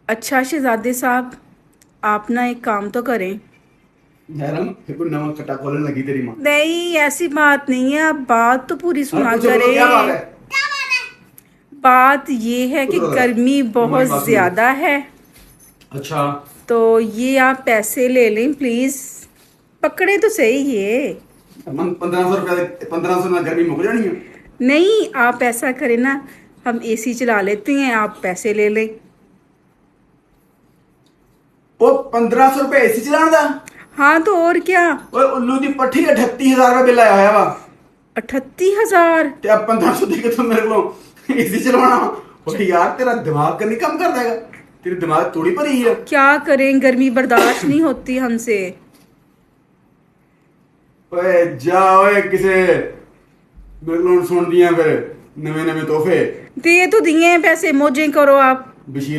अच्छा शहजादे साहब, आप ना एक काम तो करें। यार हम फिर कोई नमक खट्टा खोलने लगी तेरी माँ। नहीं, ऐसी बात नहीं है, आप बात तो पूरी हाँ सुना पूछो बोलो क्या बात है। करें। बात ये है कि कुछ बता गर्मी तुम्हारी बहुत बात सुनूंगा। ज़्यादा है। अच्छा। तो ये आप पैसे ले लें प्लीज़। पकड़े तो सही ये। हम 1500 रुपया 1500 में गर्मी मुक जानी है। नहीं, आप ऐसा करें ना, हम एसी चला लेते हैं, आप पैसे ले लें। वो 1500 रुपया एसी चलाने दा। हाँ तो और क्या। ओए उल्लू दी पट्टी 38,000 का बिल आया है वा। 38,000। ते अब 1500 देके तो मेरे को एसी चलवाना। और यार तेरा दिमाग करनी कम कर देगा। तेरी दिमाग थोड़ी परी है। क्या करें, गर्मी बर्दाश्त नहीं होती हमसे। ओए जा ओए किसे मेरे को सुन दिया फिर नवे नवे तोहफे। दे तो दिए हैं पैसे, मौजें करो आप। बशीर